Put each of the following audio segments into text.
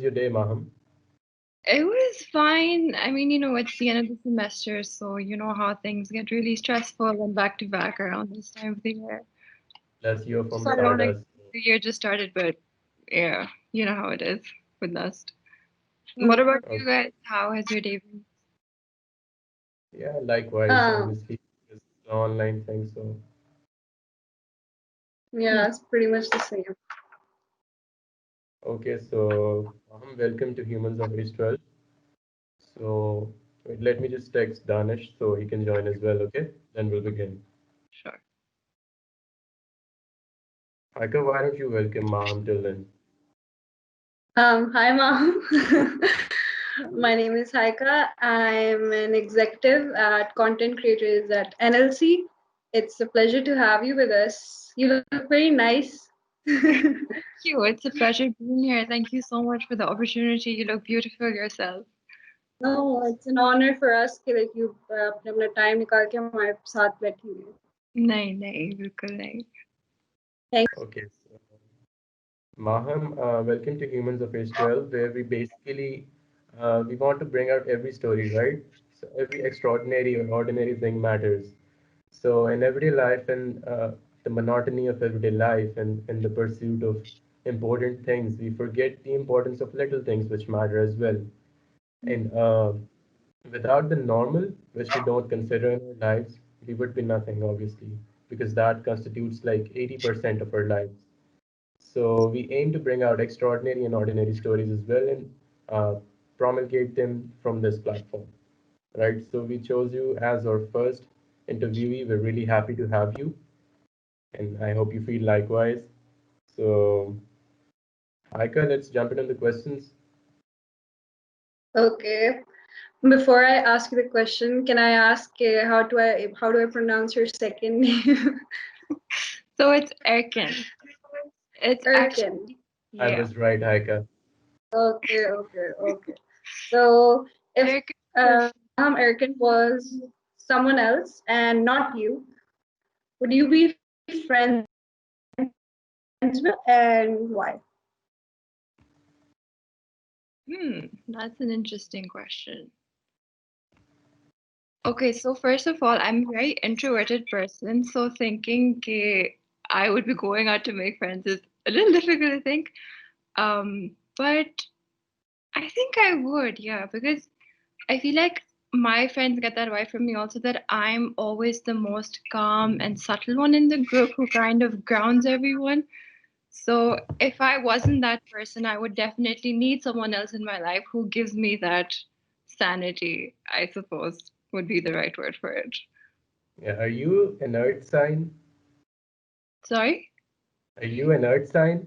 your day, Maham? It was fine. I mean, it's the end of the semester, so you know how things get really stressful and back to back around this time of the year. Let's hear from So I know like Stardust. the year just started, but yeah, you know how it is with NUST. What Mm. about Okay. you guys? How has your day been? Yeah, likewise, Um, obviously, it's an online thing, so Hmm. yeah, it's pretty much the same. okay, so Maham, welcome to Humans of H-12. So wait, let me just text Danish so he can join as well, okay? Then we'll begin. Sure. Haika, why don't you welcome Maham till then? Hi, Mahum. My name is Haika. I'm an executive at Content Creators at NLC. It's a pleasure to have you with us. You look very nice. Thank you. It's a pleasure being here. Thank you so much for the opportunity. You look beautiful yourself. No, it's an honor for us कि like you अपना time निकाल के हमारे साथ बैठी हुई. नहीं नहीं बिल्कुल नहीं. Okay, so Maham, welcome to Humans of H-12, where we basically we want to bring out every story, right? So every extraordinary or ordinary thing matters. So in everyday life and the monotony of everyday life and in the pursuit of important things, we forget the importance of little things which matter as well. And without the normal, which we don't consider in our lives, we would be nothing, obviously, because that constitutes like 80% of our lives. So we aim to bring out extraordinary and ordinary stories as well and uh, promulgate them from this platform, right? So we chose you as our first interviewee. We're really happy to have you, and I hope you feel likewise. So, Aika, let's jump into the questions. Okay. Before I ask you the question, can I ask how do I pronounce your second name? So it's Erkin. It's Erkin. actually I yeah. was right, Aika. Okay. So if Erkin is Maham Erkin was someone else and not you, would you be friends with and why? That's an interesting question. Okay, so first of all, I'm a very introverted person, so thinking I would be going out to make friends is a little difficult, I think. But I think I would, yeah, because I feel like my friends get that vibe from me also that I'm always the most calm and subtle one in the group who kind of grounds everyone. So if I wasn't that person, I would definitely need someone else in my life who gives me that sanity, I suppose would be the right word for it. Yeah, are you an earth sign? Sorry? Are you an earth sign?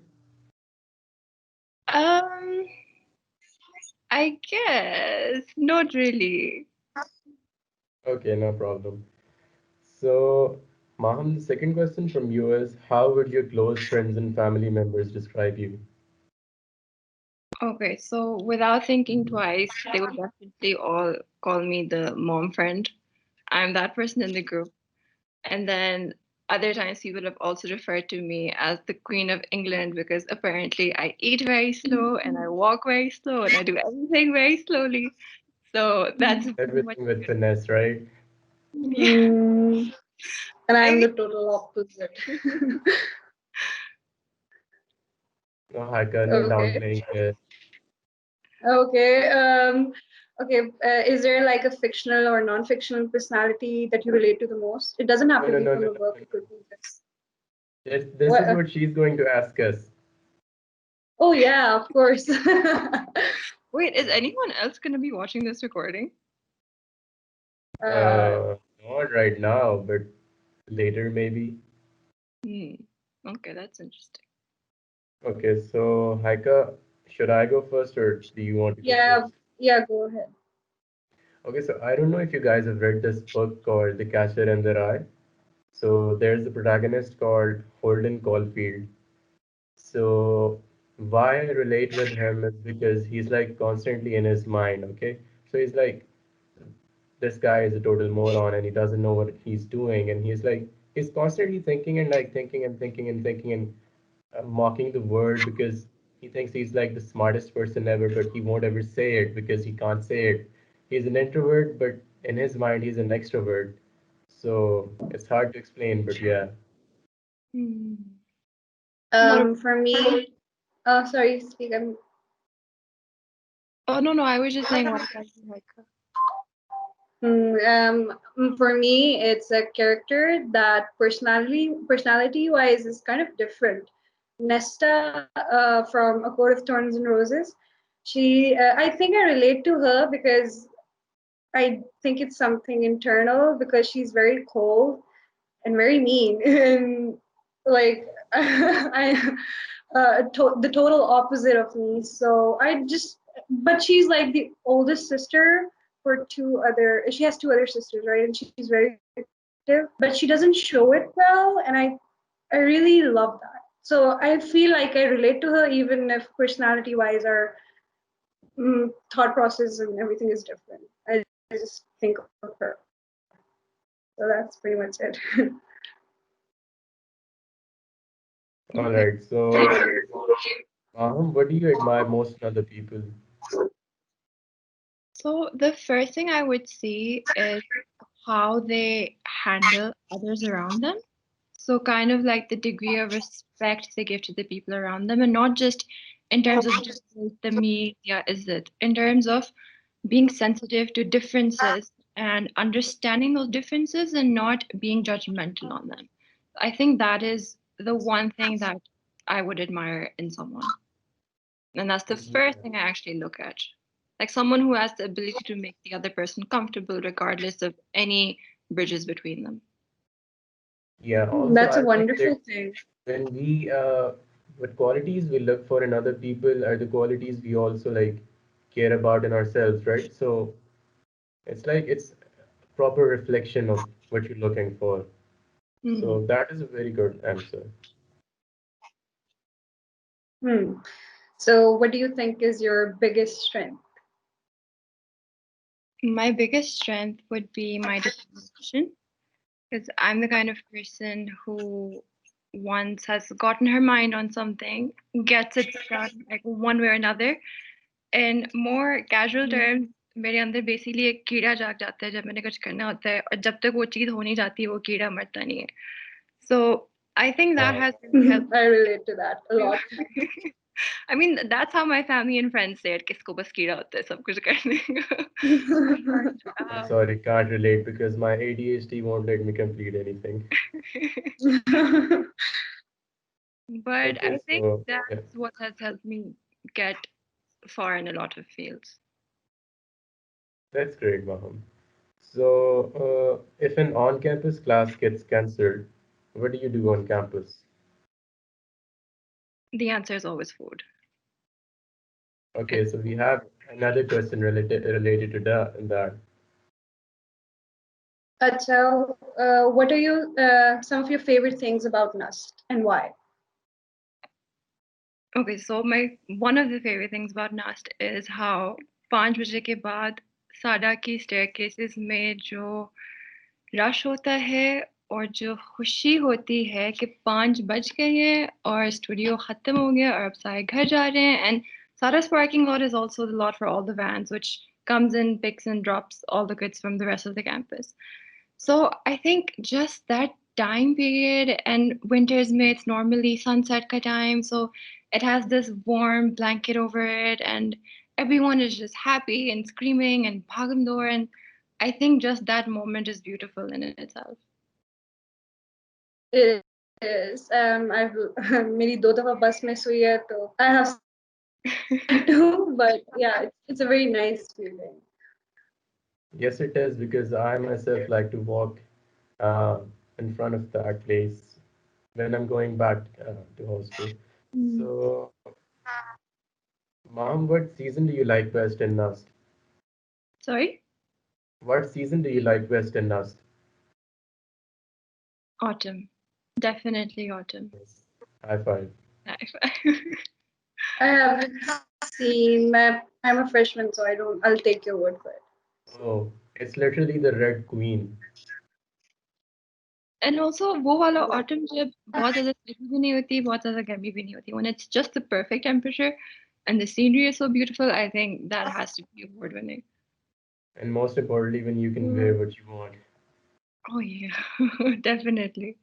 Um, I guess not really. Okay, no problem. So, Maham, the second question from you is, how would your close friends and family members describe you? Okay, so without thinking twice, they would definitely all call me the mom friend. I'm that person in the group. And then other times people have also referred to me as the Queen of England because apparently I eat very slow and I walk very slow and I do everything very slowly. So that's pretty much Everything with it. finesse, right? Yeah. Mm, and I'm I the total opposite. No, Haika, no Okay. downplaying here. Okay. Okay. Is there like a fictional or non-fictional personality that you relate to the most? It doesn't have No, to no, be no, from no, the no, work. no. It could be just This what? is what she's going to ask us. Oh yeah, of course. Wait, is anyone else going to be watching this recording? uh, Not right now, but later maybe. Hmm. Okay, that's interesting. Okay, so Haika, should I go first or do you want to go yeah. first? Yeah. Go ahead. Okay, so I don't know if you guys have read this book called The Catcher in the Rye. So there's a protagonist called Holden Caulfield. So why I relate with him is because he's like constantly in his mind, okay? So he's like, this guy is a total moron and he doesn't know what he's doing. And he's constantly thinking and like thinking and thinking and thinking and mocking the world because He thinks he's like the smartest person ever, but he won't ever say it because he can't say it. He's an introvert, but in his mind, he's an extrovert. So it's hard to explain, but yeah. Hmm. What? For me, oh, sorry, speak. Oh no, I was just saying what about you, Haika? For me, it's a character that personality wise is kind of different. Nesta from A Court of Thorns and Roses. I think I relate to her because I think it's something internal because she's very cold and very mean and like the total opposite of me. So but she's like the oldest sister for she has two other sisters, right? And she's very protective, but she doesn't show it well. And I really love that. So I feel like I relate to her, even if personality wise our thought process and everything is different. I just think of her. So that's pretty much it. All Okay. right. So, what do you admire most in other people? So the first thing I would see is how they handle others around them. So kind of like the degree of respect they give to the people around them, and not just in terms of just the media, is it? In terms of being sensitive to differences and understanding those differences and not being judgmental on them. I think that is the one thing that I would admire in someone. And that's the first Yeah. thing I actually look at. Like someone who has the ability to make the other person comfortable regardless of any bridges between them. Yeah. Also, That's a I think that wonderful thing. when what qualities we look for in other people are the qualities we also like care about in ourselves, right? So it's proper reflection of what you're looking for. Hmm. So that is a very good answer. Hmm. So, what do you think is your biggest strength? My biggest strength would be my determination because I'm the kind of person who once has gotten her mind on something, gets it done like one way or another. In more casual terms, मेरे अंदर basically एक कीड़ा जाग जाता है जब मैंने कुछ करना होता है और जब तक वो चीज़ हो नहीं जाती वो कीड़ा मरता नहीं है. So I think that Wow. has really helped. I relate to that a lot. I mean, that's how my family and friends say it. किसको बस कीड़ा होता है सब कुछ करने का. But, I'm sorry, can't relate because my ADHD won't let me complete anything. but Okay, I think so yeah, that's what has helped me get far in a lot of fields. that's great, Maham. So, if an on-campus class gets cancelled, what do you do on campus? The answer is always food. Okay, It's so we have another question related to that. Acha, what are some of your favorite things about NUST and why? okay. So my one of the favorite things about NUST is how 5 बजे के बाद साडा की staircases में जो rush होता है और जो खुशी होती है कि 5 बज गए हैं और स्टूडियो ख़त्म हो गया और अब सारे घर जा रहे हैं and Sada's parking lot is also the lot for all the vans which comes in, picks and drops all the goods from the rest of the campus. So I think just that time period and winters may it's normally sunset ka time, so it has this warm blanket over it and everyone is just happy and screaming and bhagam and I think just that moment is beautiful in itself. It is. I've मेरी 2 दफा बस miss हुई है तो I have some too, but yeah, it's a very nice feeling. Yes, it is because I myself like to walk uh, in front of that place when I'm going back to hostel. Mm. So, Mom, what season do you like best in NUST? Sorry? What season do you like best in NUST? Autumn. Definitely autumn. Yes. High five. I haven't seen. I'm a freshman, so I don't. I'll take your word for it. Oh, it's literally the Red Queen. And also वो वाला autumn जब बहुत ज़्यादा सर्दी भी नहीं होती बहुत ज़्यादा गर्मी भी नहीं होती, when it's just the perfect temperature and the scenery is so beautiful, I think that has to be award winning. And most importantly, when you can wear what you want. Oh yeah, definitely.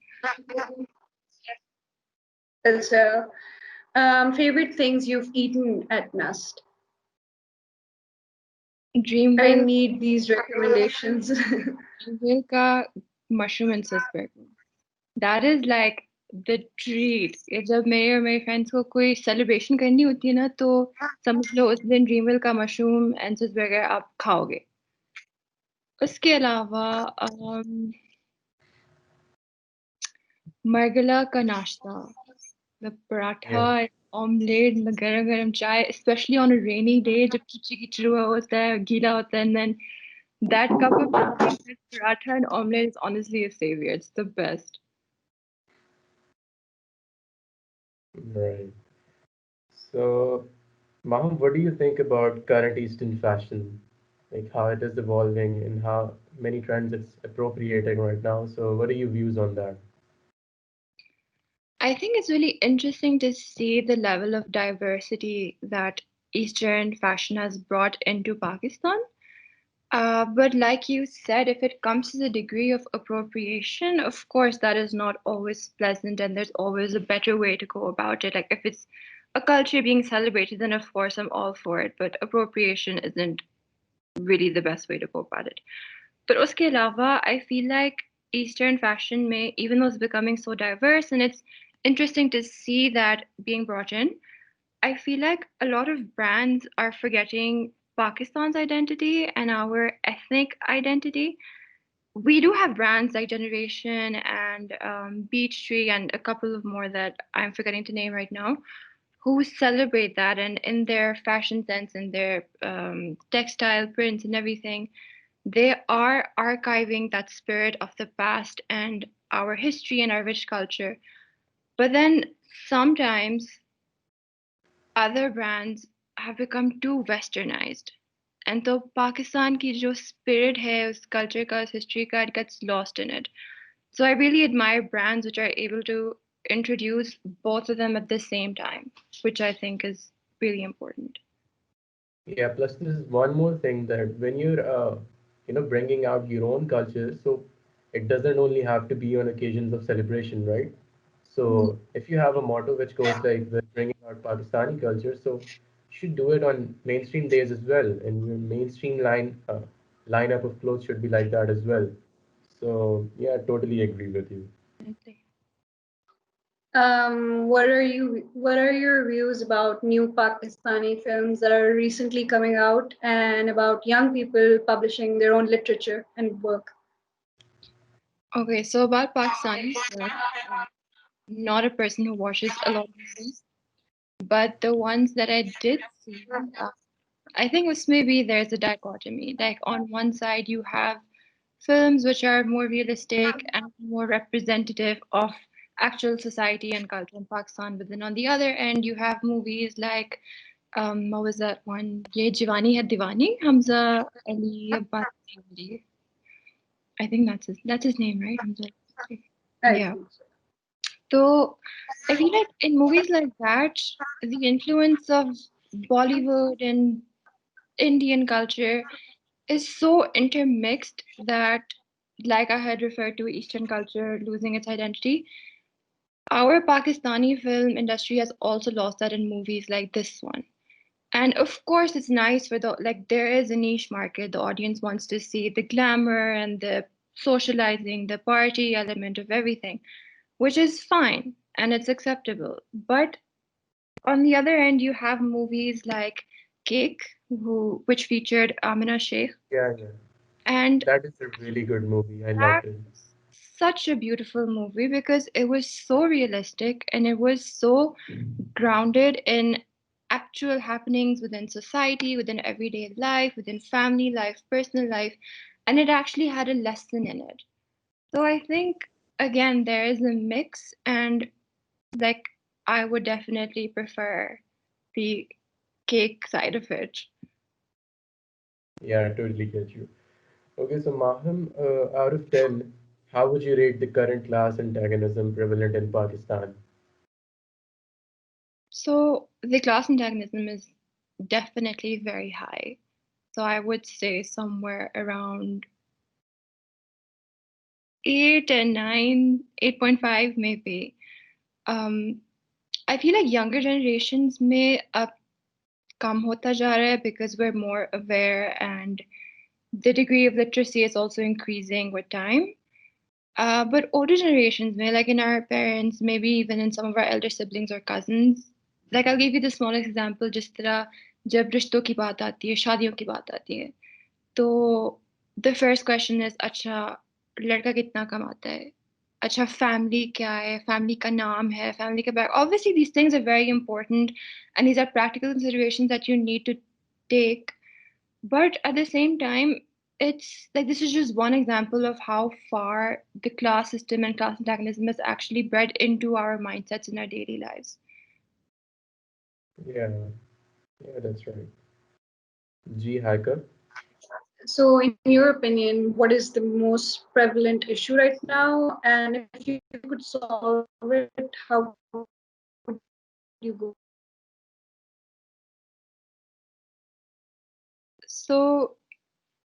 So, favorite things you've eaten at NUST? I Dreamville need these recommendations. Dreamville का mushroom and sis burger. That is like the treat. ये जब मेरे और मेरे friends को कोई celebration करनी होती है ना तो समझ लो उस दिन ड्रीमविल का मशरूम एंड sis burger आप खाओगे. उसके अलावा मरगला का नाश्ता, the paratha, Yeah. omelette, the garam garam chai, especially on a rainy day जब कीचड़ हुआ होता है, गीला होता है, and then that cup of chai with paratha and omelette is honestly a savior. It's the best. Right. So, Maham, what do you think about current Eastern fashion? Like how it is evolving and how many trends it's appropriating right now. So, what are your views on that? I think it's really interesting to see the level of diversity that Eastern fashion has brought into Pakistan. But like you said, if it comes to the degree of appropriation, of course, that is not always pleasant, and there's always a better way to go about it. Like if it's a culture being celebrated, then of course I'm all for it. But appropriation isn't really the best way to go about it. But uske alawa, I feel like Eastern fashion may, even though it's becoming so diverse and it's interesting to see that being brought in, I feel like a lot of brands are forgetting Pakistan's identity and our ethnic identity. We do have brands like Generation and Beach Tree and a couple of more that I'm forgetting to name right now, who celebrate that and in their fashion sense and their textile prints and everything, they are archiving that spirit of the past and our history and our rich culture. But then sometimes other brands have become too westernized. And तो पाकिस्तान की जो spirit है उस culture का उस history का, it gets lost in it. So I really admire brands which are able to introduce both of them at the same time, which I think is really important. Yeah, plus there's one more thing that when you're, bringing out your own culture, so it doesn't only have to be on occasions of celebration, right? So if you have a motto which goes like we're bringing out Pakistani culture, so you should do it on mainstream days as well, and your mainstream lineup of clothes should be like that as well. So yeah, I totally agree with you. Definitely. What are your views about new Pakistani films that are recently coming out and about young people publishing their own literature and work? Okay, so about Pakistani film, not a person who watches a lot of movies, but the ones that I did see, I think was maybe there's a dichotomy. Like on one side, you have films which are more realistic and more representative of actual society and culture in Pakistan, but then on the other end, you have movies like what was that one? Ye Jawani Hai Diwani, Hamza Ali Abbas Ali. I think that's his name, right? Hamza. I Yeah. think so. So I feel like in movies like that, the influence of Bollywood and Indian culture is so intermixed that, like I had referred to Eastern culture losing its identity, our Pakistani film industry has also lost that in movies like this one. And of course, it's nice for there is a niche market. The audience wants to see the glamour and the socializing, the party element of everything, which is fine and it's acceptable. But on the other end, you have movies like Cake, which featured Amina Sheikh, Yeah, yeah. and That is a really good movie. I that loved it. was such a beautiful movie because it was so realistic and it was so grounded in actual happenings within society, within everyday life, within family life, personal life, and it actually had a lesson in it. So I think again there is a mix, and like I would definitely prefer the cake side of it. Yeah, I totally get you. Okay, so Maham, out of 10, How would you rate the current class antagonism prevalent in Pakistan? So the class antagonism is definitely very high. So I would say somewhere around 8 and 9, 8.5 maybe. Um, I feel like younger generations may अब कम होता जा रहा है because we're more aware and the degree of literacy is also increasing with time. But older generations may, like in our parents, maybe even in some of our elder siblings or cousins, like I'll give you the smallest example, जिस तरह जब रिश्तों की बात आती है, शादियों की बात आती है, तो the first question is अच्छा लड़का कितना कमाता है, अच्छा फैमिली क्या है, फैमिली का नाम है, फैमिली का back, obviously these things are very important and these are practical considerations that you need to take, but at the same time it's like this is just one example of how far the class system and class antagonism is actually bred into our mindsets in our daily lives. Yeah, yeah, that's right. G hacker. So, in your opinion, what is the most prevalent issue right now? And if you could solve it, how would you go about it? So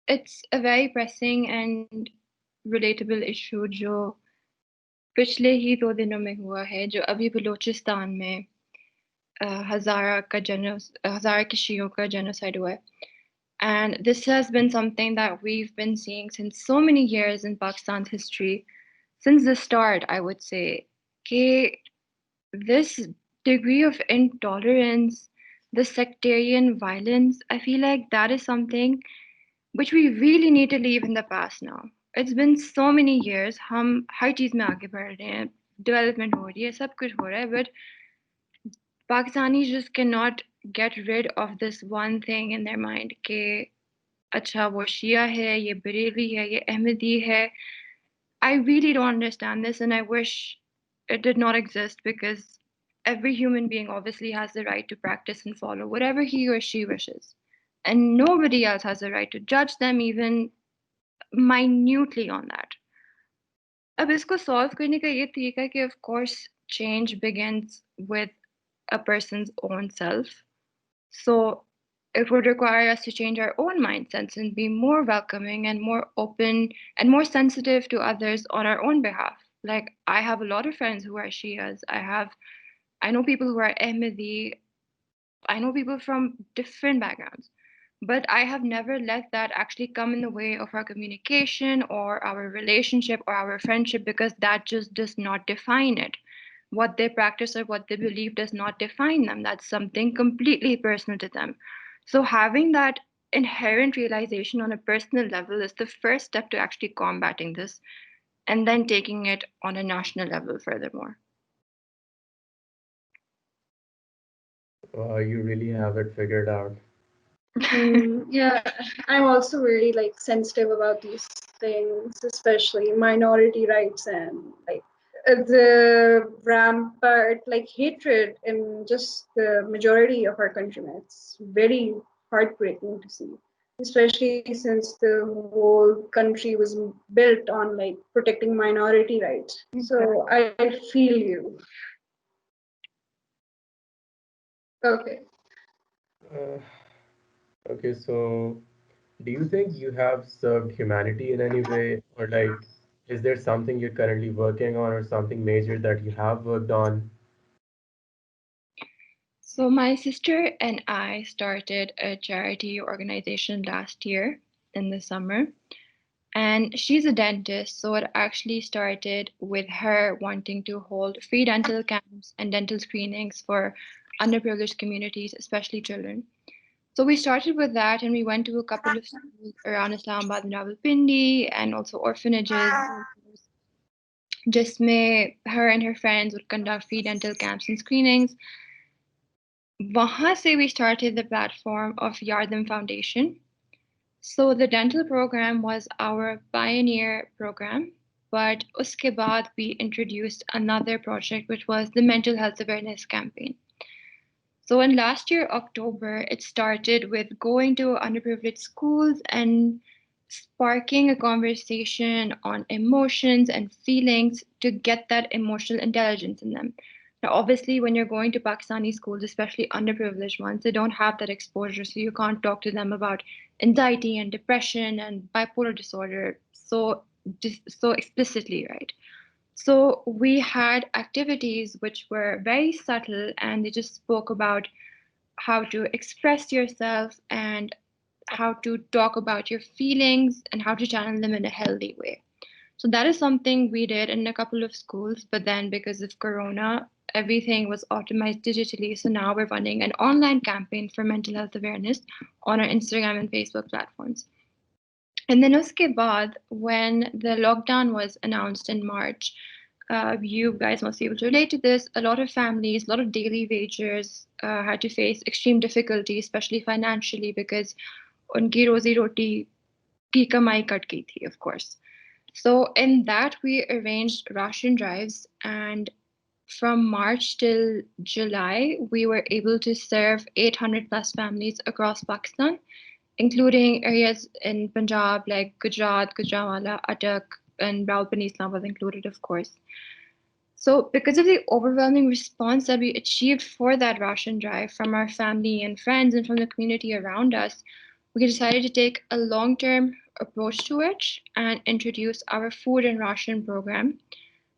it's a very pressing and relatable issue जो पिछले ही 2 दिनों में हुआ है, जो अभी बलूचिस्तान में हज़ारा के शियों का genocide हुआ है. And this has been something that we've been seeing since so many years in Pakistan's history, since the start, I would say. कि this degree of intolerance, the sectarian violence, I feel like that is something which we really need to leave in the past now. It's been so many years. हम हर चीज में आगे बढ़ रहे हैं, development हो रही है, सब कुछ हो रहा है, but Pakistanis just cannot get rid of this one thing in their mind कि अच्छा वो शिया है, ये बरेली है, ये अहमदी है. I really don't understand this and I wish it did not exist because every human being obviously has the right to practice and follow whatever he or she wishes. And nobody else has the right to judge them even minutely on that. अब इसको solve करने का ये तरीका है कि of course change begins with a person's own self. So it would require us to change our own mindsets and be more welcoming and more open and more sensitive to others on our own behalf. Like I have a lot of friends who are Shias. I know people who are Ahmadi. I know people from different backgrounds. But I have never let that actually come in the way of our communication or our relationship or our friendship because that just does not define it. What they practice or what they believe does not define them. That's something completely personal to them. So having that inherent realization on a personal level is the first step to actually combating this and then taking it on a national level furthermore. You really have it figured out. Yeah, I'm also very like sensitive about these things, especially minority rights and like the rampart like hatred in just the majority of our countrymen. It's very heartbreaking to see, especially since the whole country was built on like protecting minority rights. So I feel you. Okay. Uh, okay, so do you think you have served humanity in any way, or like, is there something you're currently working on, or something major that you have worked on? So my sister and I started a charity organization last year in the summer. And she's a dentist, so it actually started with her wanting to hold free dental camps and dental screenings for underprivileged communities, especially children. So we started with that and we went to a couple of schools around Islamabad and Rawalpindi and also orphanages. Jisme her and her friends would conduct free dental camps and screenings. Wahan se we started the platform of Yardim Foundation. So the dental program was our pioneer program, but uske baad we introduced another project, which was the mental health awareness campaign. So in last year, October, it started with going to underprivileged schools and sparking a conversation on emotions and feelings to get that emotional intelligence in them. Now, obviously, when you're going to Pakistani schools, especially underprivileged ones, they don't have that exposure, so you can't talk to them about anxiety and depression and bipolar disorder so explicitly, right? So we had activities which were very subtle, and they just spoke about how to express yourself and how to talk about your feelings and how to channel them in a healthy way. So that is something we did in a couple of schools, but then because of Corona, everything was optimized digitally. So now we're running an online campaign for mental health awareness on our Instagram and Facebook platforms. And then uske baad, when the lockdown was announced in March, you guys must be able to relate to this. A lot of families, a lot of daily wagers had to face extreme difficulty, especially financially, because उनकी रोजी रोटी की कमाई cut गई थी, of course. So in that, we arranged ration drives, and from March till July, we were able to serve 800 plus families across Pakistan, including areas in Punjab like Gujarat, Gujranwala, Attock, and Rawalpindi, Islamabad included, of course. So, because of the overwhelming response that we achieved for that ration drive from our family and friends and from the community around us, we decided to take a long term approach to it and introduce our food and ration program.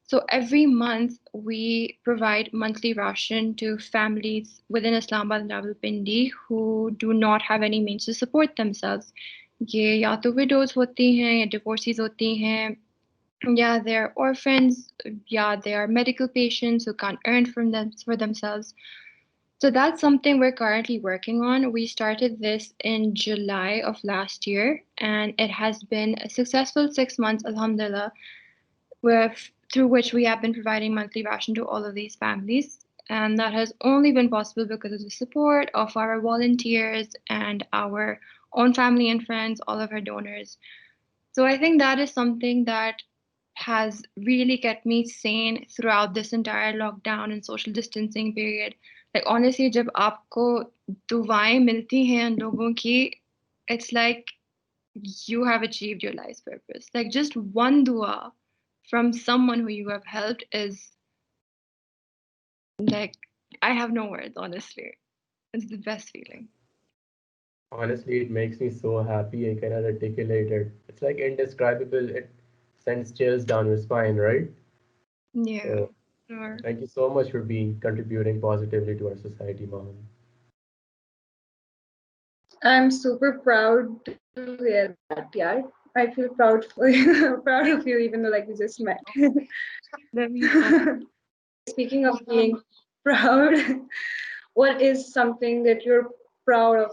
So, every month, we provide monthly ration to families within Islamabad and Rawalpindi who do not have any means to support themselves. ये या तो widows होती हैं या divorcees होती हैं. Yeah, they're orphans. Yeah, they are medical patients who can't earn from them for themselves. So that's something we're currently working on. We started this in July of last year, and it has been a successful 6 months, alhamdulillah, through which we have been providing monthly ration to all of these families. And that has only been possible because of the support of our volunteers and our own family and friends, all of our donors. So I think that is something that has really kept me sane throughout this entire lockdown and social distancing period. Like honestly, जब आपको दुआएं मिलती हैं उन लोगों की, it's like you have achieved your life's purpose. Like just one dua from someone who you have helped is like, I have no words, honestly. It's the best feeling. Honestly, it makes me so happy. I cannot articulate it. It's like indescribable. It sends chills down your spine, right? Yeah, So sure. thank you so much for being contributing positively to our society, Maham. I'm super proud to hear that, yeah. I feel proud for you, proud of you, even though like we just met. Love you so much. Speaking of being proud, what is something that you're proud of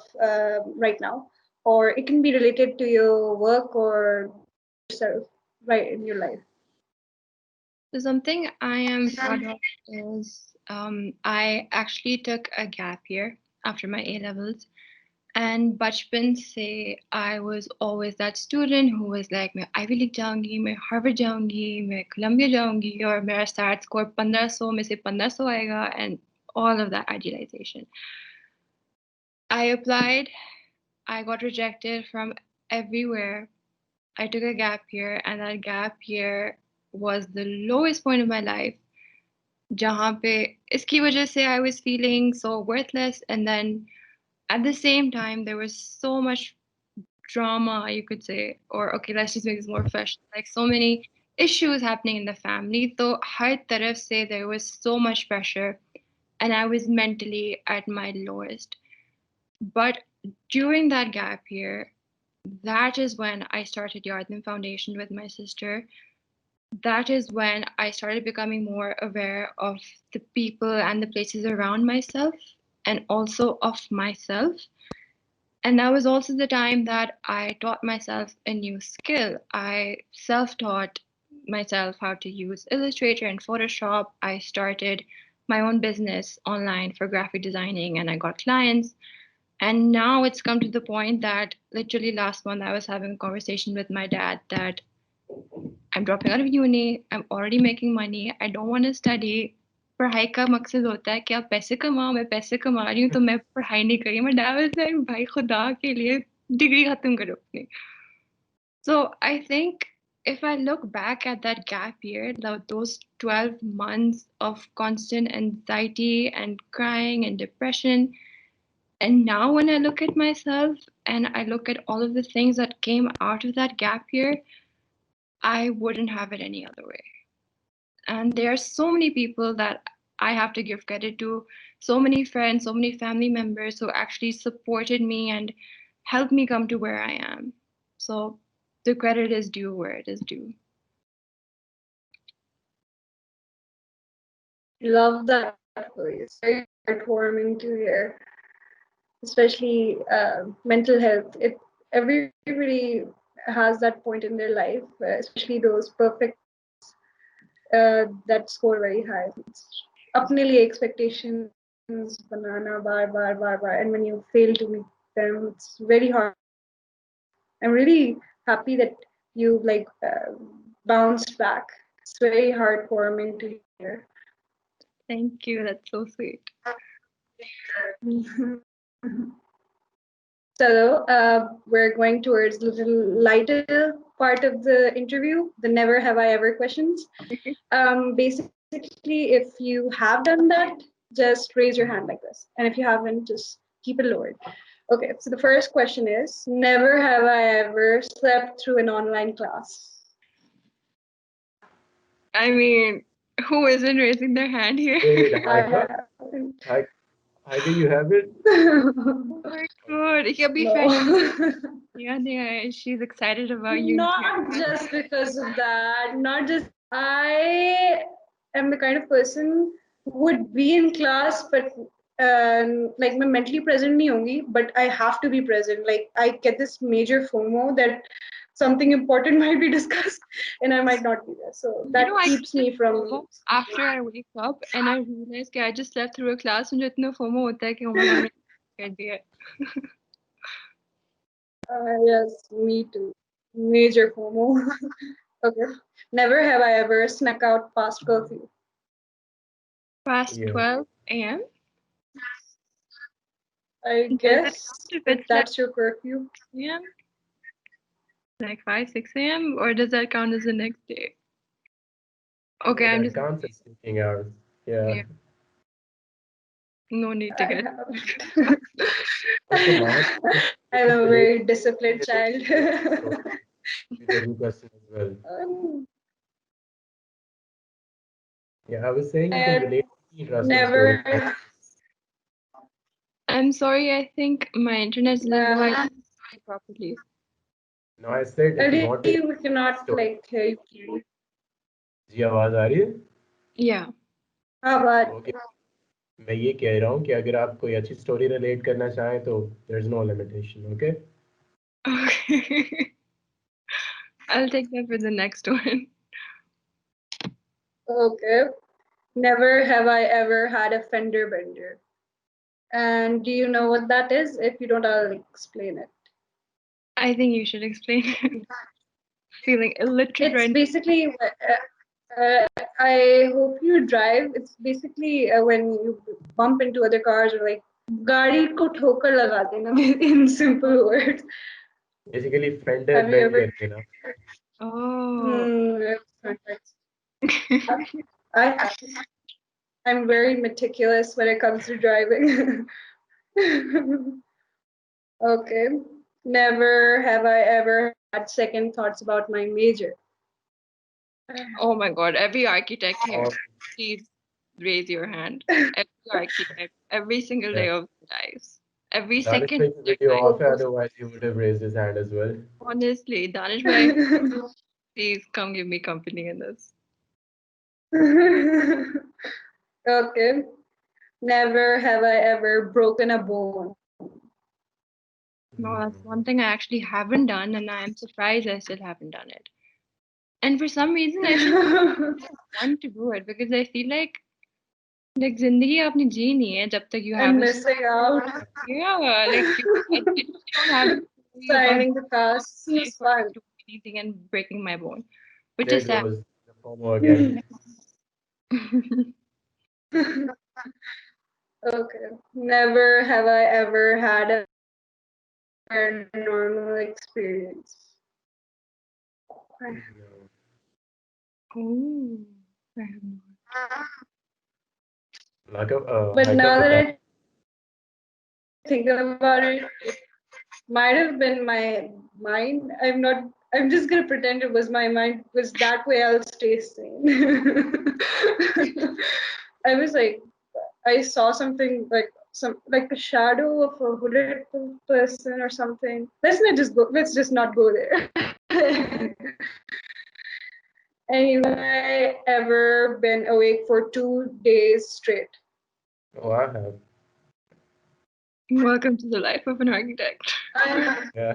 right now? Or it can be related to your work or yourself, right, in your life. So something I am proud of is I actually took a gap year after my A levels. And बचपन से I was always that student who was like मैं Ivy League जाऊंगी, मैं Harvard जाऊंगी, मैं Columbia जाऊंगी और मेरा SAT score 1500 में से 1500 आएगा and all of that idealization. I applied, I got rejected from everywhere. I took a gap year, and that gap year was the lowest point of my life. जहाँ पे इसकी वजह से I was feeling so worthless, and then at the same time there was so much drama, you could say, or okay, let's just make this more fresh. Like so many issues happening in the family. So har taraf se there was so much pressure, and I was mentally at my lowest. But during that gap year, that is when I started Yardim Foundation with my sister. That is when I started becoming more aware of the people and the places around myself and also of myself. And that was also the time that I taught myself a new skill. I self taught myself how to use Illustrator and Photoshop. I started my own business online for graphic designing and I got clients. And now it's come to the point that literally last month I was having a conversation with my dad that I'm dropping out of uni, I'm already making money, I don't want to study. पढ़ाई का मकसद होता है कि आप पैसे कमाओ, मैं पैसे कमा रही हूँ तो मैं पढ़ाई नहीं करी. My dad was like भाई खुदा के लिए डिग्री खत्म करो अपनी. So I think if I look back at that gap year, those 12 months of constant anxiety and crying and depression, and now when I look at myself and I look at all of the things that came out of that gap year, I wouldn't have it any other way. And there are so many people that I have to give credit to, so many friends, so many family members who actually supported me and helped me come to where I am. So the credit is due where it is due. Love that for you. It's very heartwarming to hear, especially mental health. Everybody has that point in their life, especially those perfect that score very high. It's अपने लिए expectations banana bar, and when you fail to meet them, it's very hard. I'm really happy that you like bounced back. It's very heartwarming to hear. Thank you. That's so sweet. So we're going towards a little lighter part of the interview, the never have I ever questions. Basically, if you have done that, just raise your hand like this. And if you haven't, just keep it lowered. Okay, so the first question is, never have I ever slept through an online class. I mean, who isn't raising their hand here? Wait, I Haika, you have it? Oh my god. He can be friends. no. Yeah, she's excited about you. Not just because of that, not just I am the kind of person who would be in class, but like मैं mentally present नहीं होंगी, but I have to be present. Like I get this major FOMO that something important might be discussed and I might not be there. So that keeps me from. After I wake up and I realize that I just slept through a class, मुझे इतना FOMO होता है कि oh my god, मैंने कर दिया. Yes, me too. Major FOMO. Okay. Never have I ever snuck out past curfew. Past Yeah. 12 a.m. I guess if that's your curfew. Yeah. Like 5, 6 a.m. or does that count as the next day? Okay, No, I'm that just counts as sneaking out. Yeah. no need to get. Also, Maham, I'm a very disciplined child. to the new question as well. Yeah, I was saying you can relate to the interesting story. Never. I'm sorry, I think my internet is a little low. I can't hear properly. No, I said if you want to. We cannot like hear you clearly. जी आवाज आ रही है? Yeah. Okay. मैं ये कह रहा हूँ कि अगर आप कोई अच्छी स्टोरी रिलेट करना चाहें तो there's no limitation, okay? Okay. I'll take that for the next one. Okay. Never have I ever had a fender bender. And do you know what that is? If you don't, I'll explain it. I think you should explain it. Feeling illiterate. It's basically, I hope you drive. It's basically when you bump into other cars or like, गाड़ी को ठोकर लगा देना in simple words. Basically, fender Have you bend ever? कर देना. Oh. I'm very meticulous when it comes to driving. Okay. Never have I ever had second thoughts about my major. Oh my god, every architect here, please raise your hand. Every architect, every single day of their lives. Every Danish second makes of a their video life. off, otherwise he would have raised his hand as well. Honestly, Danish bhai, please come give me company in this. Okay. Never have I ever broken a bone. No, that's one thing I actually haven't done, and I am surprised I still haven't done it. And for some reason, I should want to do it because I feel like जिंदगी आपने जी नहीं है जब तक you I'm have missing out. yeah, like I just don't have Signing the cast is fun. anything and breaking my bone, which There is sad. goes the FOMO again. Okay. Never have I ever had a paranormal experience. No. Oh, I have not. But Haika, now with that that, I think about it, might have been my mind. I'm just gonna pretend it was my mind. Was that way I'll stay sane. I was like, I saw something like a shadow of a hooded person or something. Let's not just go. Let's just not go there. Anyway, ever been awake for 2 days straight? oh, I have. Welcome to the life of an architect. I Yeah.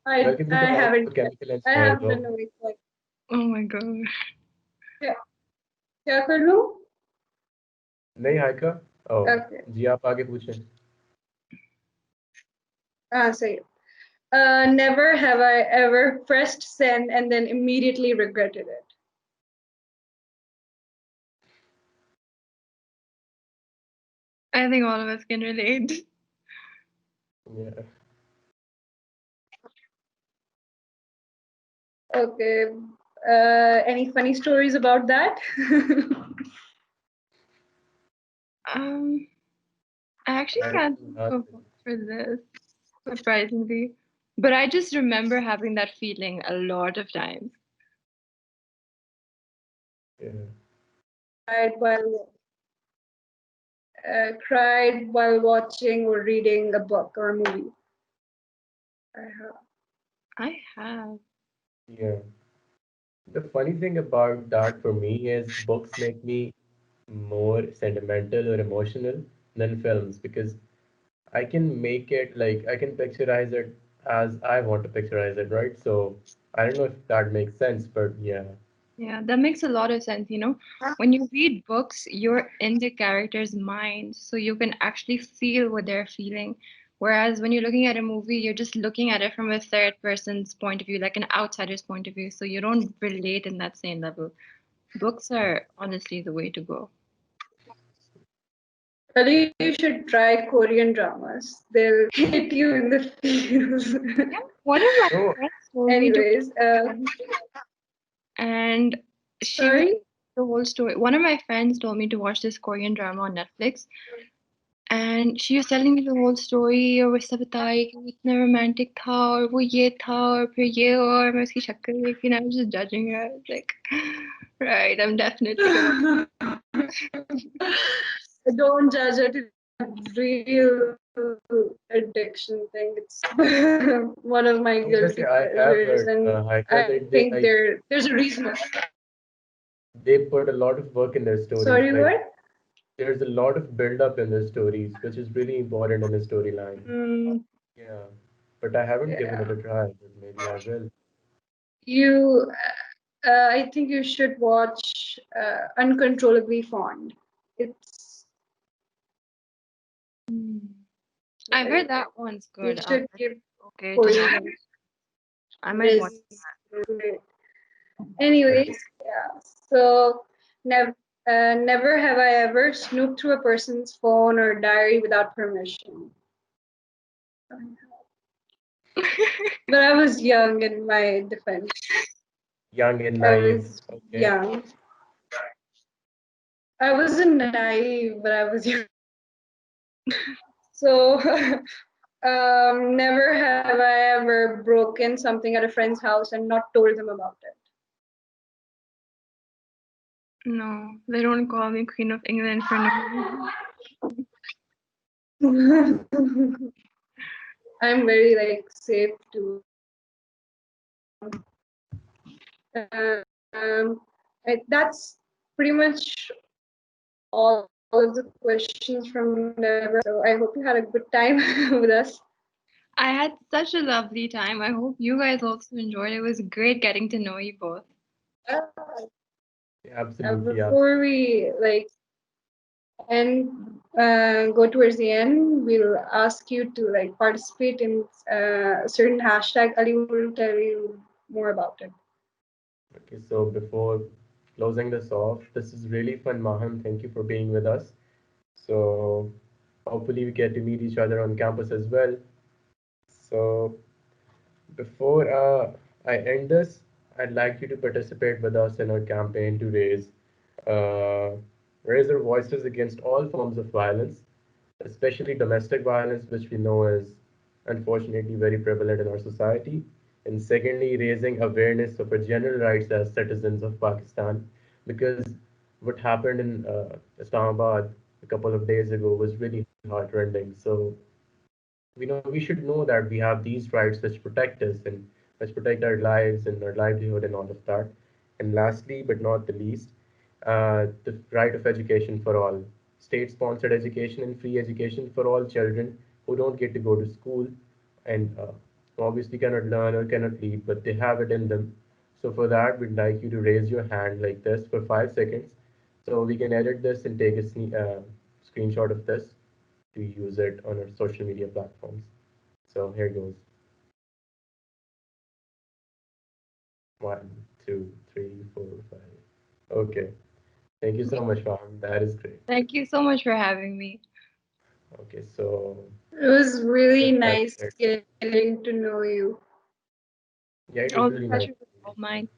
I Welcome to I the life of haven't a chemical I engineer, haven't been though. awake like Oh my god. क्या क्या कर लूं? नहीं हाइका ओ Okay. जी आप आगे पूछें Say it. Never have I ever pressed send and then immediately regretted it. I think all of us can relate. yeah. Okay. Any funny stories about that? Um, I actually I can't do think not of one for this, surprisingly. But I just remember having that feeling a lot of times. yeah. cried while cried while watching or reading a book or a movie. Uh, I have. Yeah. The funny thing about that for me is books make me more sentimental or emotional than films because I can make it like I can picturize it as I want to picturize it, right? So I don't know if that makes sense, but yeah. Yeah, that makes a lot of sense. When you read books, you're in the character's mind, so you can actually feel what they're feeling. Whereas when you're looking at a movie, you're just looking at it from a third person's point of view, like an outsider's point of view, so you don't relate in that same level. Books are honestly the way to go. Ali, you should try Korean dramas. They'll hit you in the feels. Yeah, one of my No, friends told me to Anyways, and she was sorry. the whole story. One of my friends told me to watch this Korean drama on Netflix, and she was telling me the whole story और वो सब बताई कि वो इतना romantic था और वो ये था और फिर ये और मैं उसकी शक्ल देखी and I was just judging her. I was like, right, I'm definitely gonna. Don't judge it. It's a real addiction thing. It's one of my no, वैसे guilty I have pleasures, heard, and Haika, I that they think like there's a reason. they put a lot of work in their stories. Sorry, Like what? there's a lot of build up in their stories, which is really important in a storyline. Mm, Yeah, but I haven't given it yeah. a try, but maybe I will. You, I think you should watch Uncontrollably Fond. It's Hmm. I've heard that one's you good. should give Okay to watch. Korean. I It might watch. is great. Anyways, yeah. So never have I ever snooped through a person's phone or diary without permission. But I was young in my defense. Young and I naive. was Okay. young. I wasn't naive, but I was young. So never have I ever broken something at a friend's house and not told them about No, they don't call me Queen of England for no reason. it. I'm very like safe to. That's pretty much all of the questions from Never. So I hope you had a good time with us. I had such a lovely time. I hope you guys also enjoyed. It was great getting to know you both. Uh, Absolutely, Before absolutely. we like end, go towards the end, we'll ask you to like participate in a certain hashtag. Ali will tell you more about it. Okay, so before closing this off, this is really fun, Maham. Thank you for being with us. So hopefully we get to meet each other on campus as well. So before I end this. I'd like you to participate with us in our campaign to uh, raise our voices against all forms of violence, especially domestic violence, which we know is unfortunately very prevalent in our society. And secondly, raising awareness of our general rights as citizens of Pakistan, because what happened in Islamabad a couple of days ago was really heartrending. So we should know that we have these rights which protect us and which protect our lives and our livelihood and all of that. And lastly, but not the least, the right of education for all, state-sponsored education and free education for all children who don't get to go to school and obviously cannot learn or cannot read, but they have it in them. So for that, we'd like you to raise your hand like this for 5 seconds, so we can edit this and take a screenshot of this to use it on our social media platforms. So here goes. 1, 2, 3, 4, 5. Okay. Thank you so much, Maham. That is great. Thank you so much for having me. Okay, so It was really that's nice it. getting to know you. Yeah, it All was the really nice. pleasure was all mine.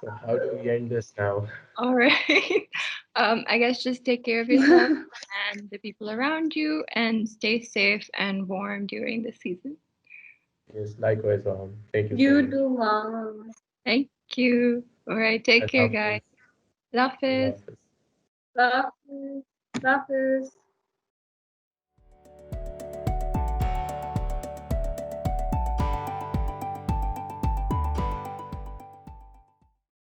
So how do we end this now? All right. I guess just take care of yourself and the people around you and stay safe and warm during the season. Yes, likewise, Maham. Thank you so You much. too, Mom. Thank you. All right. Take care, Allah guys. Hafiz. Love Allah is. Hafiz. Love you. Love you.